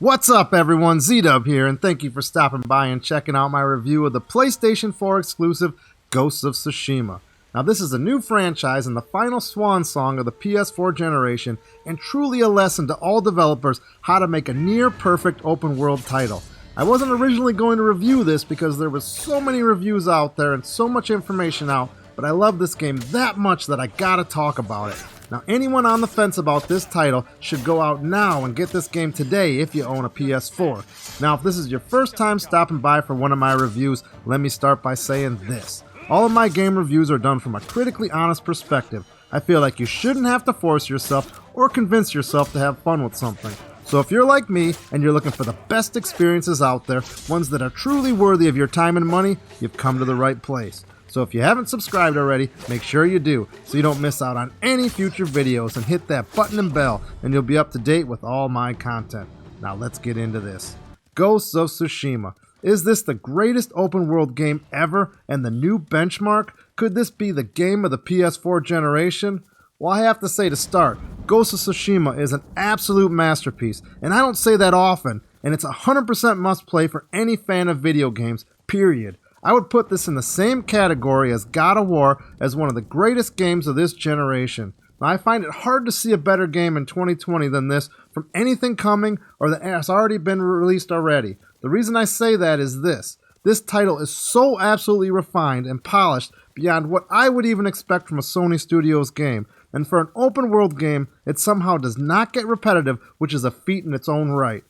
What's up everyone, Z-Dub here, and thank you for stopping by and checking out my review of the PlayStation 4 exclusive Ghost of Tsushima. Now this is a new franchise and the final swan song of the PS4 generation, and truly a lesson to all developers how to make a near-perfect open-world title. I wasn't originally going to review this because there was so many reviews out there and so much information out, but I love this game that much that I gotta talk about it. Now anyone on the fence about this title should go out now and get this game today if you own a PS4. Now if this is your first time stopping by for one of my reviews, let me start by saying this. All of my game reviews are done from a critically honest perspective. I feel like you shouldn't have to force yourself or convince yourself to have fun with something. So if you're like me and you're looking for the best experiences out there, ones that are truly worthy of your time and money, you've come to the right place. So if you haven't subscribed already, make sure you do, so you don't miss out on any future videos, and hit that button and bell, and you'll be up to date with all my content. Now let's get into this. Ghost of Tsushima. Is this the greatest open world game ever and the new benchmark? Could this be the game of the PS4 generation? Well, I have to say to start, Ghost of Tsushima is an absolute masterpiece, and I don't say that often, and it's 100% must play for any fan of video games, period. I would put this in the same category as God of War as one of the greatest games of this generation. Now, I find it hard to see a better game in 2020 than this from anything coming or that has already been released already. The reason I say that is this. This title is so absolutely refined and polished beyond what I would even expect from a Sony Studios game. And for an open world game, it somehow does not get repetitive, which is a feat in its own right.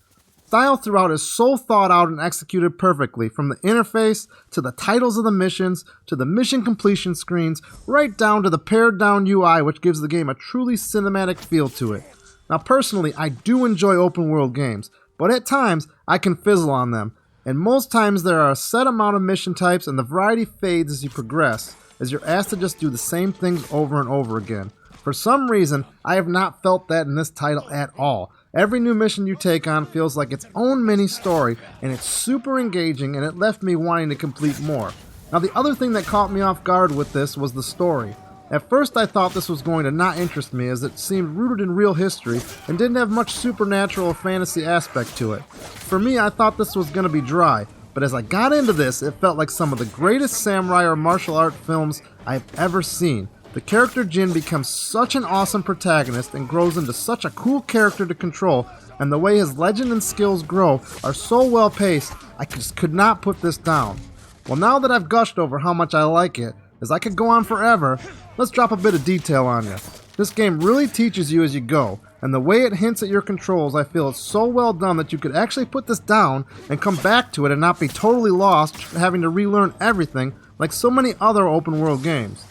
Style throughout is so thought out and executed perfectly, from the interface, to the titles of the missions, to the mission completion screens, right down to the pared down UI, which gives the game a truly cinematic feel to it. Now personally, I do enjoy open world games, but at times I can fizzle on them, and most times there are a set amount of mission types and the variety fades as you progress, as you're asked to just do the same things over and over again. For some reason, I have not felt that in this title at all. Every new mission you take on feels like its own mini story, and it's super engaging, and it left me wanting to complete more. Now the other thing that caught me off guard with this was the story. At first I thought this was going to not interest me, as it seemed rooted in real history and didn't have much supernatural or fantasy aspect to it. For me, I thought this was going to be dry, but as I got into this, it felt like some of the greatest samurai or martial art films I've ever seen. The character Jin becomes such an awesome protagonist and grows into such a cool character to control, and the way his legend and skills grow are so well paced, I just could not put this down. Well, now that I've gushed over how much I like it, as I could go on forever, let's drop a bit of detail on you. This game really teaches you as you go, and the way it hints at your controls, I feel is so well done that you could actually put this down and come back to it and not be totally lost, having to relearn everything like so many other open world games.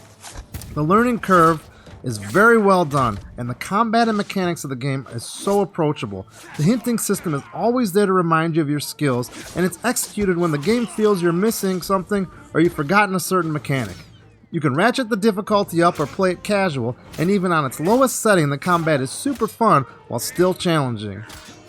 The learning curve is very well done, and the combat and mechanics of the game is so approachable. The hinting system is always there to remind you of your skills, and it's executed when the game feels you're missing something or you've forgotten a certain mechanic. You can ratchet the difficulty up or play it casual, and even on its lowest setting the combat is super fun while still challenging.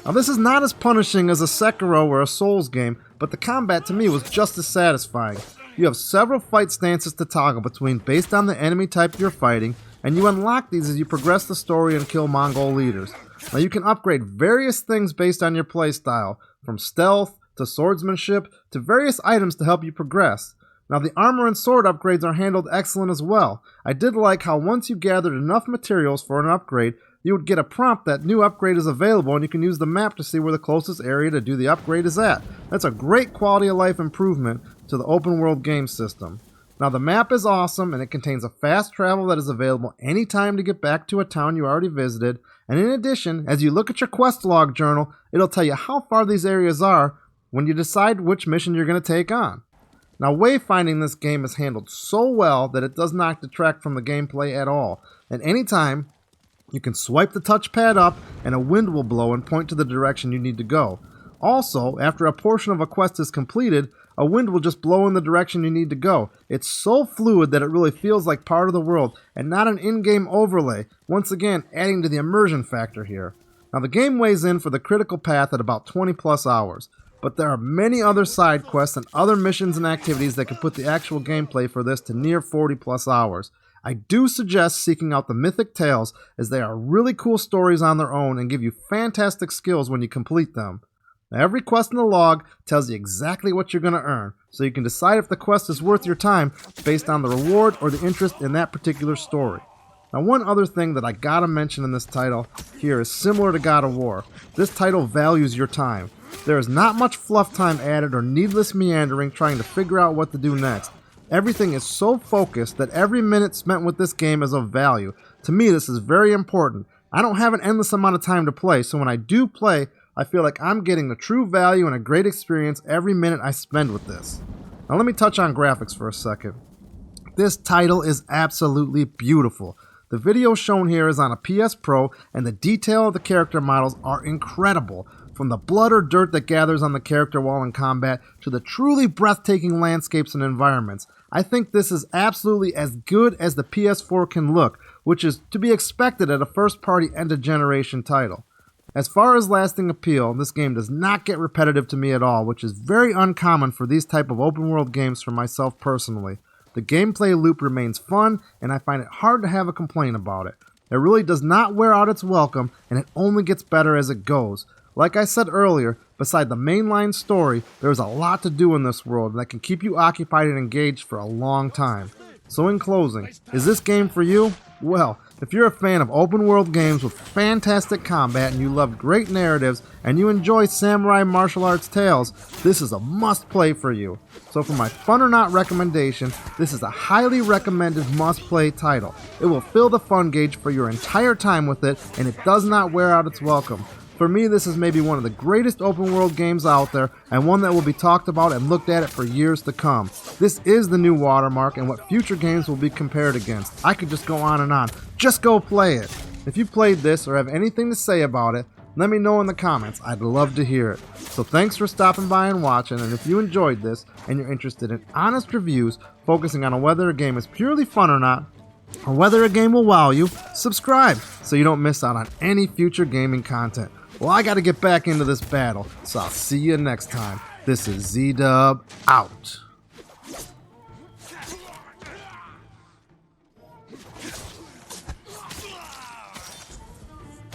Now this is not as punishing as a Sekiro or a Souls game, but the combat to me was just as satisfying. You have several fight stances to toggle between based on the enemy type you're fighting, and you unlock these as you progress the story and kill Mongol leaders. Now you can upgrade various things based on your playstyle, from stealth to swordsmanship to various items to help you progress. Now the armor and sword upgrades are handled excellent as well. I did like how once you gathered enough materials for an upgrade, you would get a prompt that new upgrade is available, and you can use the map to see where the closest area to do the upgrade is at. That's a great quality of life improvement to the open world game system. Now the map is awesome, and it contains a fast travel that is available anytime to get back to a town you already visited, and in addition, as you look at your quest log journal, it'll tell you how far these areas are when you decide which mission you're going to take on. Now wayfinding in this game is handled so well that it does not detract from the gameplay at all, and anytime you can swipe the touchpad up and a wind will blow and point to the direction you need to go. Also, after a portion of a quest is completed, a wind will just blow in the direction you need to go. It's so fluid that it really feels like part of the world and not an in-game overlay, once again adding to the immersion factor here. Now the game weighs in for the critical path at about 20 plus hours, but there are many other side quests and other missions and activities that can put the actual gameplay for this to near 40 plus hours. I do suggest seeking out the Mythic Tales, as they are really cool stories on their own and give you fantastic skills when you complete them. Now, every quest in the log tells you exactly what you're going to earn, so you can decide if the quest is worth your time based on the reward or the interest in that particular story. Now, one other thing that I gotta mention in this title here is similar to God of War. This title values your time. There is not much fluff time added or needless meandering trying to figure out what to do next. Everything is so focused that every minute spent with this game is of value. To me, this is very important. I don't have an endless amount of time to play, so when I do play, I feel like I'm getting the true value and a great experience every minute I spend with this. Now let me touch on graphics for a second. This title is absolutely beautiful. The video shown here is on a PS Pro, and the detail of the character models are incredible. From the blood or dirt that gathers on the character while in combat, to the truly breathtaking landscapes and environments. I think this is absolutely as good as the PS4 can look, which is to be expected at a first-party end-of-generation title. As far as lasting appeal, this game does not get repetitive to me at all, which is very uncommon for these type of open-world games for myself personally. The gameplay loop remains fun, and I find it hard to have a complaint about it. It really does not wear out its welcome, and it only gets better as it goes. Like I said earlier, beside the mainline story, there is a lot to do in this world that can keep you occupied and engaged for a long time. So in closing, is this game for you? Well, if you're a fan of open world games with fantastic combat and you love great narratives and you enjoy samurai martial arts tales, this is a must play for you. So for my fun or not recommendation, this is a highly recommended must play title. It will fill the fun gauge for your entire time with it, and it does not wear out its welcome. For me, this is maybe one of the greatest open world games out there, and one that will be talked about and looked at it for years to come. This is the new watermark and what future games will be compared against. I could just go on and on. Just go play it. If you played this or have anything to say about it, let me know in the comments. I'd love to hear it. So thanks for stopping by and watching, and if you enjoyed this and you're interested in honest reviews focusing on whether a game is purely fun or not, or whether a game will wow you, subscribe so you don't miss out on any future gaming content. Well, I gotta get back into this battle, so I'll see you next time. This is Z-Dub, out.